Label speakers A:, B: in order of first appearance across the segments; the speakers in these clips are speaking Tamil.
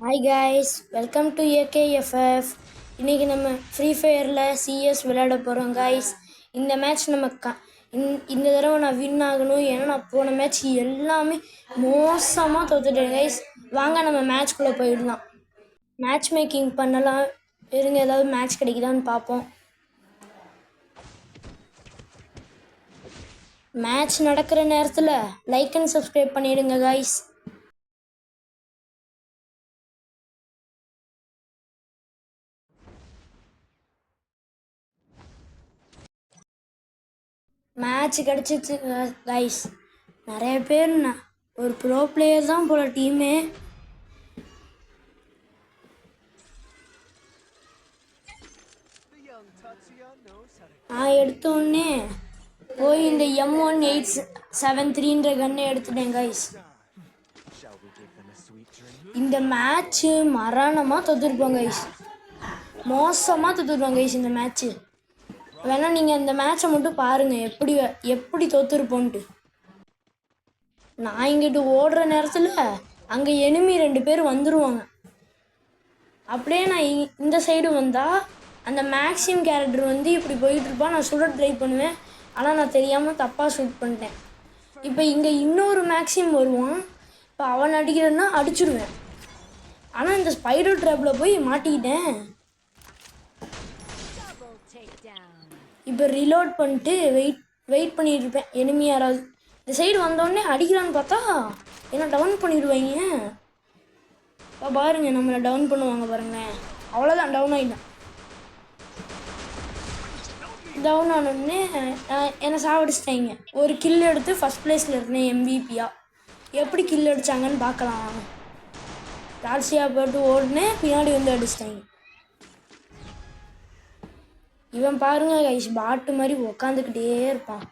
A: Hi guys, welcome to AKFF. இன்றைக்கி நம்ம ஃப்ரீ ஃபயரில் சிஎஸ் விளையாட போகிறோம் காய்ஸ். இந்த மேட்ச் நம்ம இந்த தடவை நான் வின் ஆகணும். ஏன்னா நான் போன மேட்ச் எல்லாமே மோசமாக தோத்துட்டேன் காய்ஸ். வாங்க நம்ம மேட்ச்குள்ளே போயிடலாம். மேட்ச் மேக்கிங் பண்ணலாம். இருங்க, ஏதாவது மேட்ச் கிடைக்குதான்னு பார்ப்போம். மேட்ச் நடக்கிற நேரத்தில் லைக் அண்ட் சப்ஸ்கிரைப் பண்ணிவிடுங்க காய்ஸ். மேட்ச் கிடச்சிச்சு கைஸ். நிறைய பேர் ஒரு ப்ரோ பிளேயர் தான் போல டீமே. நான் எடுத்தோடனே போய் இந்த M1873 கன்னை எடுத்துட்டேன் கைஸ். இந்த மேட்ச்சு மரணமாக தோத்துருப்போம் கைஸ், மோசமாக தோத்துருப்போம் கைஸ் இந்த மேட்ச்சு. வேணா நீங்கள் இந்த மேட்சை மட்டும் பாருங்கள் எப்படி தோத்துருப்போன்ட்டு. நான் இங்கிட்டு ஓடுற நேரத்தில் அங்கே எனிமி 2 பேர் வந்துடுவாங்க. அப்படியே நான் இந்த சைடு வந்தால் அந்த மேக்ஸிம் கேரக்டர் வந்து இப்படி போயிட்டுருப்பான். நான் சுட ட்ரை பண்ணுவேன், ஆனால் நான் தெரியாமல் தப்பாக ஷூட் பண்ணிட்டேன். இப்போ இங்கே இன்னொரு மேக்ஸிம் வருவான். இப்போ அவன் அடிக்கிறேன்னா அடிச்சிடுவேன். ஆனால் இந்த ஸ்பைடர் ட்ராப்பில் போய் மாட்டிக்கிட்டேன். இப்போ ரீலோட் பண்ணிட்டு வெயிட் பண்ணிட்டு இருப்பேன். எனிமி யாராவது இந்த சைடு வந்தோடனே அடிக்கிறான்னு பார்த்தா என்ன டவுன் பண்ணிடுவாங்க. இப்போ பாருங்க, நம்மளை டவுன் பண்ணுவாங்க பாருங்களேன். அவ்வளோதான், டவுன் ஆகிட்டேன். டவுன் ஆனோடனே என்னை சாவடிச்சிட்டாங்க. ஒரு கில் எடுத்து ஃபஸ்ட் ப்ளேஸில் இருந்தேன் MVP-யா. எப்படி கில் அடித்தாங்கன்னு பார்க்கலாம். ராசியாக போட்டு ஓடுனேன், பின்னாடி வந்து அடிச்சிட்டாங்க. இவன் பாருங்க கைஸ், பாட்டு மாதிரி உக்காந்துக்கிட்டே இருப்பான்.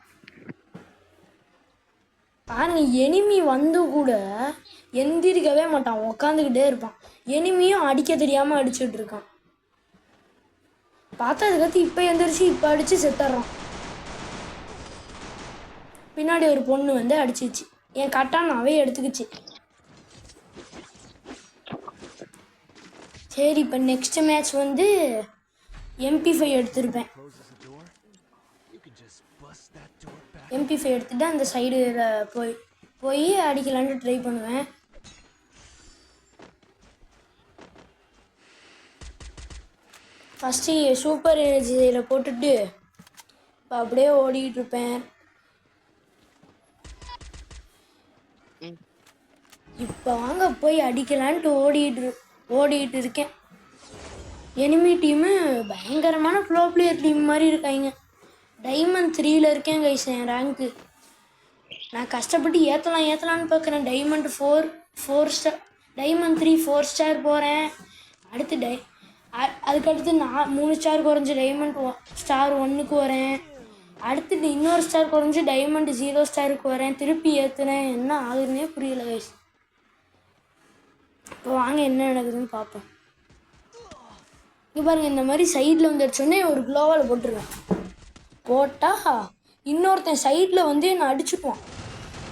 A: பாருங்க, எனிமி வந்து கூட எந்திரிக்கவே மாட்டான், உக்காந்துக்கிட்டே இருப்பான். எனிமியும் அடிக்க தெரியாமல் அடிச்சுட்டு இருக்கான். பார்த்தா அதுக்கடுத்து இப்போ எந்திரிச்சு இப்போ அடித்து செத்துறான். பின்னாடி ஒரு பொண்ணு வந்து அடிச்சிச்சு. என் கட்டானாவே எடுத்துக்கிச்சு. சரி, இப்போ நெக்ஸ்ட் மேட்ச் வந்து MP5 எடுத்திருப்பேன். MP5 எடுத்துட்டு அந்த சைடில் போய் அடிக்கலான்னு ட்ரை பண்ணுவேன். ஃபஸ்ட்டு சூப்பர் எனர்ஜியில் போட்டுட்டு இப்போ அப்படியே ஓடிக்கிட்டு இருப்பேன். இப்போ வாங்க போய் அடிக்கலான்ட்டு ஓடிக்கிட்டு இருக்கேன். எனிமி டீமு பயங்கரமான ப்ரோ பிளேயர் டீம் மாதிரி இருக்காங்க. டைமண்ட் 3ல் இருக்கேன் கைஸ். என் ரேங்க்கு நான் கஷ்டப்பட்டு ஏற்றலான்னு பார்க்குறேன். டைமண்ட் 4 ஸ்டார், டைமண்ட் 3 4 ஸ்டார் போகிறேன். அடுத்து அதுக்கடுத்து நான் 3 ஸ்டார் குறைஞ்சி டைமண்ட் ஸ்டார் 1க்கு வரேன். அடுத்துட்டு இன்னொரு ஸ்டார் குறைஞ்சி டைமண்ட் 0 ஸ்டாருக்கு வரேன். திருப்பி ஏற்றுனேன். என்ன ஆகுதுன்னே புரியல கைஸ். இப்போ வாங்க என்ன நடக்குதுன்னு பார்ப்போம். இங்கே பாருங்கள், இந்த மாதிரி சைடில் வந்து அடிச்சோடனே ஒரு க்ளோவால் போட்டுருவேன். போட்டால் இன்னொருத்தன் சைடில் வந்து என்னை அடிச்சுக்குவான்.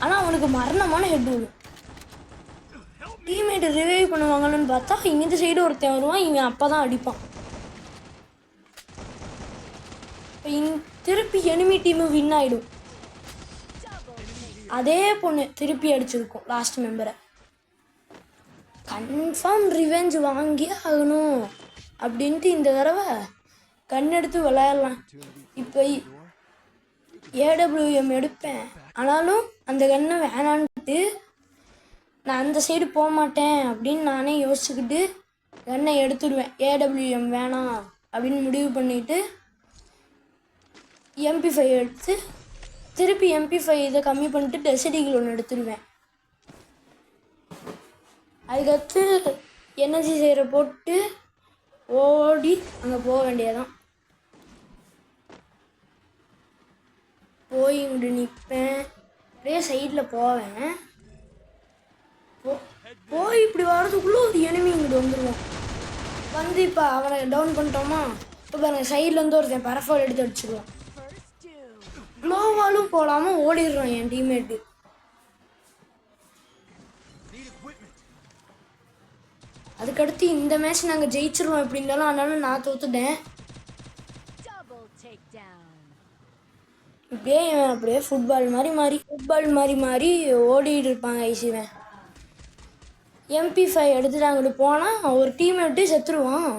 A: ஆனால் அவனுக்கு மரணமான ஹெட் விடும். டீம்மேட்டை ரிவைவ் பண்ணுவாங்கன்னு பார்த்தா இந்த சைடு ஒருத்தன் வருவான். இவன் அப்போ தான் அடிப்பான். இப்போ திருப்பி எனிமி டீமு வின் ஆகிடும். அதே பொண்ணு திருப்பி அடிச்சிருக்கும் லாஸ்ட் மெம்பரை. கன்ஃபார்ம் ரிவெஞ்ச் வாங்கி ஆகணும் அப்படின்ட்டு இந்த தடவை கண்ணெடுத்து விளையாடலாம். இப்போ AWM எடுப்பேன். ஆனாலும் அந்த கண்ணை வேணான்ட்டு நான் அந்த சைடு போக மாட்டேன் அப்படின்னு நானே யோசிச்சுக்கிட்டு கண்ணை எடுத்துடுவேன். AWM வேணாம் அப்படின்னு முடிவு பண்ணிவிட்டு MP5 எடுத்து திருப்பி MP5 இதை கம்மி பண்ணிட்டு டெசடிகள் ஒன்று எடுத்துடுவேன். அதுக்கடுத்து எனர்ஜி செய்கிற போட்டு ஓடி அங்கே போக வேண்டியதான். போய் இங்கிட்டு நிற்பேன். அப்படியே சைடில் போவேன். போய் இப்படி வர்றதுக்குள்ளே ஒரு எனிமி இங்கிட்டு வந்துடுவோம். வந்து இப்போ அவனை டவுன் பண்ணிட்டோமா. இப்போ பாருங்கள், சைடில் வந்து ஒருத்தன் பரஃபால் எடுத்து அடிச்சிடுவான். க்ளோவாலும் போடாமல் ஓடிடுறான் என் டீம்மேட்டு. அதுக்கடுத்து இந்த மேட்ச் நாங்கள் ஜெயிச்சிருவோம் எப்படி இருந்தாலும், அதனால நான் தோத்துட்டேன். இப்படியே இவன் அப்படியே ஃபுட்பால் மாதிரி மாறி ஓடிட்டு இருப்பாங்க ஐசிவன். MP5 எடுத்துட்டு அங்கிட்டு போனால் ஒரு டீமை விட்டு செத்துருவான்.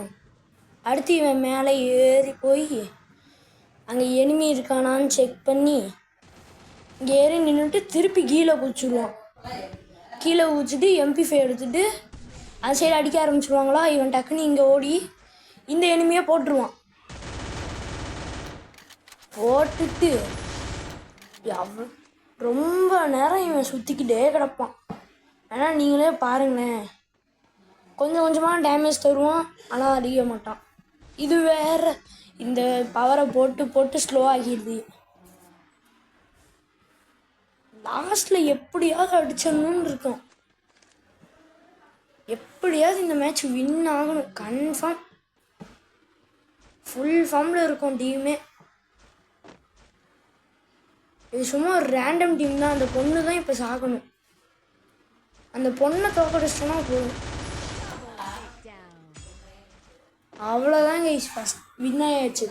A: அடுத்து இவன் மேலே ஏறி போய் அங்கே எனிமி இருக்கானான்னு செக் பண்ணி இங்கே ஏறி நின்றுட்டு திருப்பி கீழே குதிச்சுடுவான். கீழே குதிச்சுட்டு MP5 எடுத்துகிட்டு அந்த சைடு அடிக்க ஆரம்பிச்சிடுவாங்களா, இவன் டக்குன்னு இங்கே ஓடி இந்த எனிமையை போட்டுருவான். போட்டுட்டு ரொம்ப நேரம் இவன் சுற்றிக்கிட்டே கிடப்பான். ஆனால் நீங்களே பாருங்களேன், கொஞ்சம் கொஞ்சமாக டேமேஜ் தருவான், ஆனால் அடிக்க மாட்டான். இது வேற, இந்த பவரை போட்டு போட்டு ஸ்லோ ஆகிடுது. லாஸ்ட்டில் எப்படியாவது அடிச்சிடணும்னு இருக்கும். எப்படியாவது இந்த மேட்ச் வின் ஆகணும் கன்ஃபார்ம். ஃபுல் ஃபார்மில் இருக்கும் டீமே. இது சும்மா ஒரு ரேண்டம் டீம் தான். அந்த பொண்ணு தான் இப்போ சாகணும். அந்த பொண்ணை தோக்கடிச்சோன்னா போதும், அவ்வளோதாங்க. ஃபஸ்ட் வின் ஆயாச்சு.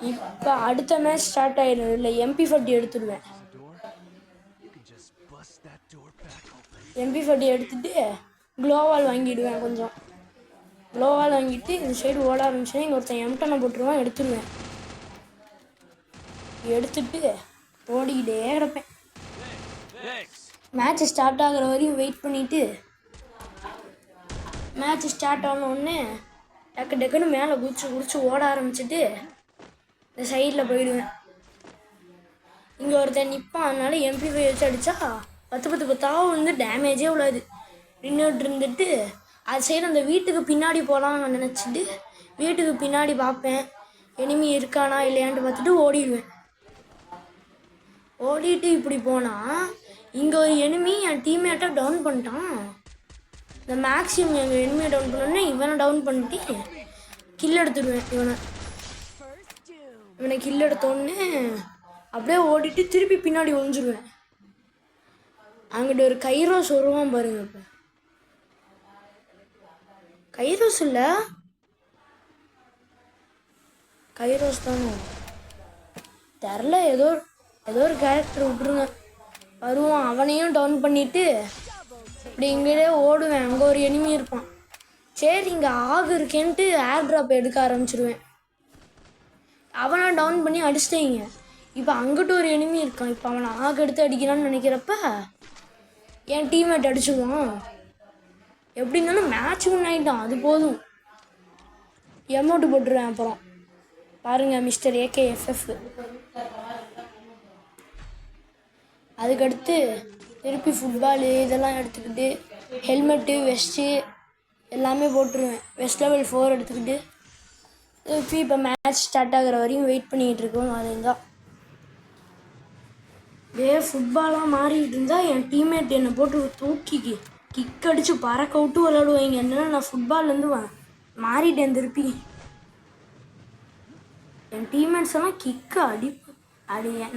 A: இப்போ அடுத்த மேட்ச் ஸ்டார்ட் ஆயிடும். இல்லை MP40 எடுத்துடுவேன். MP40 எடுத்துட்டு க்ளோவால் வாங்கிடுவேன். கொஞ்சம் க்ளோவால் வாங்கிட்டு இந்த சைடு ஓட ஆரம்பிச்சேன். இங்கே ஒருத்தன் M10 போட்டுருவான், எடுத்துடுவேன். எடுத்துட்டு ஓடிக்கிட்டே கிடப்பேன். மேட்ச் ஸ்டார்ட் ஆகிற வரையும் வெயிட் பண்ணிவிட்டு மேட்ச் ஸ்டார்ட் ஆனோடனே டக்குன்னு மேலே குதிச்சு ஓட ஆரம்பிச்சுட்டு இந்த சைடில் போயிடுவேன். இங்கே ஒருத்தன் நிற்பான், அதனால MP5 வச்சு அடித்தா 10 வந்து டேமேஜே உள்ளாது. நின்றுட்டு இருந்துட்டு அது சைடு அந்த வீட்டுக்கு பின்னாடி போகலான்னு நினச்சிட்டு வீட்டுக்கு பின்னாடி பார்ப்பேன், எனிமி இருக்கானா இல்லையான்ட்டு பார்த்துட்டு ஓடிடுவேன். ஓடிட்டு இப்படி போனால் இங்கே ஒரு எனிமி என் டீம்மேட்டை டவுன் பண்ணிட்டான். இந்த மேக்ஸிமம் எங்கள் எனிமியை டவுன் பண்ணோன்னே இவனை டவுன் பண்ணிட்டு கில் எடுத்துடுவேன். இவனை கில் எடுத்தோடனே அப்படியே ஓடிட்டு திருப்பி பின்னாடி ஒழிஞ்சிடுவேன். அங்கிட்ட ஒரு கைரோஸ் வருவான் பாருங்க. இப்போ கைரோஸ் இல்லை, கைரோஸ் தானே தெரில, ஏதோ ஒரு கேரக்டர் விட்டுருங்க வருவான். அவனையும் டவுன் பண்ணிவிட்டு இப்படி இங்கேயே ஓடுவேன். அங்கே ஒரு எனிமி இருப்பான். சரி இங்கே ஆகு இருக்கேன்ட்டு ஏர் ட்ராப் எடுக்க ஆரம்பிச்சிடுவேன். அவனை டவுன் பண்ணி அடிச்சிட்டேங்க. இப்போ அங்கிட்ட ஒரு எனிமி இருக்கான். இப்போ அவனை ஆகு எடுத்து அடிக்கிறான்னு நினைக்கிறப்ப என் டீம்மேட் அடிச்சுடுவான். எப்படி இருந்தாலும் மேட்ச் வின் ஆகிட்டான், அது போதும். எமௌண்ட்டு போட்டுருவேன். அப்புறம் பாருங்கள் மிஸ்டர் AKFF. அதுக்கடுத்து திருப்பி ஃபுட்பாலு இதெல்லாம் எடுத்துக்கிட்டு ஹெல்மெட்டு வெஸ்ட்டு எல்லாமே போட்டுருவேன். வெஸ்ட் லெவல் 4 எடுத்துக்கிட்டு திருப்பி இப்போ மேட்ச் ஸ்டார்ட் ஆகிற வரையும் வெயிட் பண்ணிக்கிட்டு இருக்கோம். அதுதான் ஃபுட்பாலாக மாறிக்கிட்டு இருந்தால் என் டீம்மேட் என்னை போட்டு தூக்கி கிக் அடித்து பறக்க விட்டு விளையாடுவாங்க. என்னன்னா நான் ஃபுட்பால்லேருந்து மாறிட்டேன் திருப்பி. என் டீம்மேட்ஸ் எல்லாம் கிக்கு அடி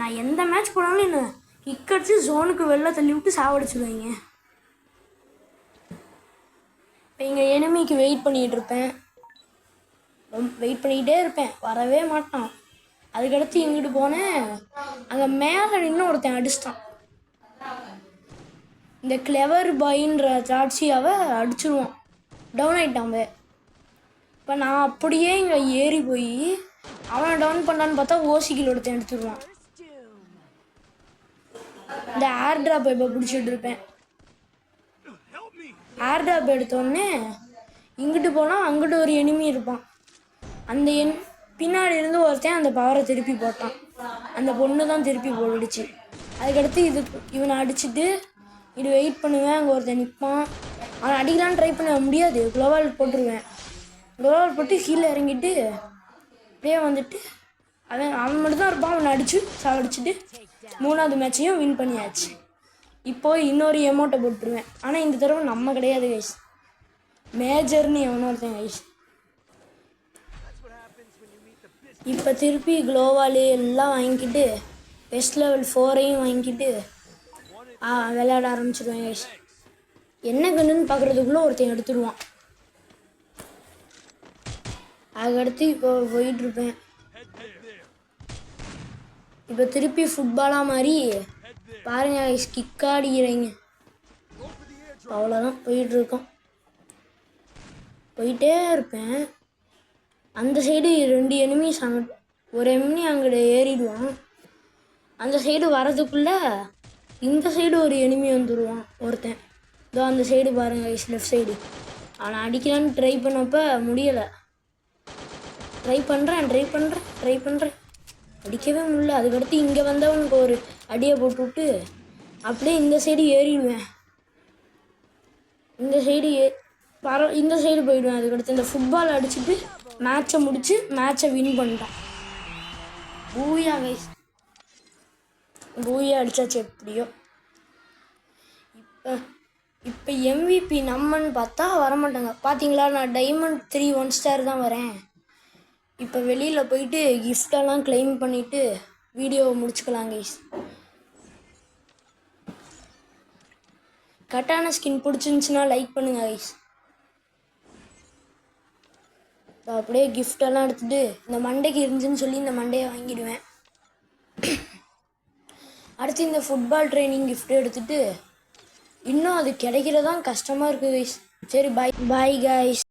A: நான் எந்த மேட்ச் போனாலும் என்ன கிக் அடிச்சு ஜோனுக்கு வெளில தள்ளி விட்டு சாவடிச்சுடுவாங்க. இப்போ இங்கே எனிமிக்கு வெயிட் பண்ணிகிட்டு இருப்பேன். வெயிட் பண்ணிக்கிட்டே இருப்பேன், வரவே மாட்டான். அதுக்கடுத்து இங்கிட்டு போனேன், அங்கே மேலே நின்று ஒருத்தன் அடிச்சிட்டான். இந்த கிளவர் பாயின்ற சாட்சியாவை அடிச்சிருவான், டவுன் ஆகிட்டான். இப்போ நான் அப்படியே இங்கே ஏறி போய் அவனை டவுன் பண்ணான்னு பார்த்தா ஓசிக்கில் ஒருத்தன் எடுத்துருவான். இந்த ஏர் ட்ராப் இப்போ பிடிச்சிட்டு இருப்பேன். ஏர் ட்ராப் எடுத்தோடனே இங்கிட்டு போனால் அங்கிட்டு ஒரு எனிமி இருப்பான். அந்த பின்னாடி இருந்து ஒருத்தன் அந்த பவரை திருப்பி போட்டான். அந்த பொண்ணு தான் திருப்பி போட்டுடுச்சு. அதுக்கடுத்து இவனை அடிச்சுட்டு இது வெயிட் பண்ணுவேன். அங்கே ஒருத்தன் நிற்பான், அவனை அடிக்கலான்னு ட்ரை பண்ண முடியாது. க்ளோவால் போட்டுருவேன். க்ளோவால் போட்டு கீழே இறங்கிட்டு அப்படியே வந்துட்டு அவன் மட்டும் தான் இருப்பான். அவனை அடித்து சாவடிச்சுட்டு 3வது மேட்சையும் வின் பண்ணியாச்சு. இப்போது இன்னொரு எமௌண்ட்டை போட்டுருவேன். ஆனால் இந்த தடவை நம்ம கிடையாது கைஸ், மேஜர்னு எவனோ ஒருத்தன் கைஸ். இப்போ திருப்பி க்ளோவாலு எல்லாம் வாங்கிக்கிட்டு வெஸ்ட் லெவல் 4ஐயும் வாங்கிக்கிட்டு விளையாட ஆரம்பிச்சிடுவேன் கைஸ். என்ன கண்ணுன்னு பார்க்குறதுக்குள்ளே ஒருத்தன் எடுத்துடுவான். அதுக்கடுத்து இப்போ போயிட்டுருப்பேன். இப்போ திருப்பி ஃபுட்பாலாக மாதிரி பாருங்க கிக்காக அடிக்கிறீங்க. அவ்வளோதான் போயிட்டுருக்கோம். போயிட்டே இருப்பேன். அந்த சைடு 2 எனிமீஸ் அங்கிட்டு, ஒரு எனிமி அங்கிட்ட ஏறிடுவான். அந்த சைடு வரதுக்குள்ளே இந்த சைடு ஒரு எனிமி வந்துடுவான் ஒருத்தன். இதோ அந்த சைடு பாருங்க லெஃப்ட் சைடு. ஆனால் அடிக்கலான்னு ட்ரை பண்ணப்போ முடியலை. ட்ரை பண்ணுறேன் அடிக்கவே முடியல. அதுக்கடுத்து இங்கே வந்தவனுக்கு ஒரு அடியை போட்டு விட்டு அப்படியே இந்த சைடு ஏறிடுவேன். இந்த சைடு போயிடுவேன். அதுக்கடுத்து இந்த ஃபுட்பால் அடிச்சுட்டு மேட்சை முடித்து மேட்சை வின் பண்ணிட்டான். பூயா கைஸ், பூயா அடித்தாச்சு எப்படியோ. இப்போ MVP நம்மன்னு பார்த்தா வரமாட்டாங்க. பார்த்தீங்களா, நான் டைமண்ட் 3 1 ஸ்டார் தான் வரேன். இப்போ வெளியில் போயிட்டு கிஃப்டெல்லாம் கிளைம் பண்ணிவிட்டு வீடியோவை முடிச்சுக்கலாம் கைஸ். கட்டான ஸ்கின் பிடிச்சிருந்துச்சுன்னா லைக் பண்ணுங்கள் கைஸ். அப்படியே கிஃப்டெல்லாம் எடுத்துகிட்டு இந்த மண்டைக்கு இருந்துச்சுன்னு சொல்லி இந்த மண்டையை வாங்கிடுவேன். அடுத்து இந்த ஃபுட்பால் ட்ரைனிங் கிஃப்ட் எடுத்துகிட்டு இன்னும் அது கிடைக்கிறதான் கஷ்டமாக இருக்குது கைஸ். சரி பாய் கைஸ்.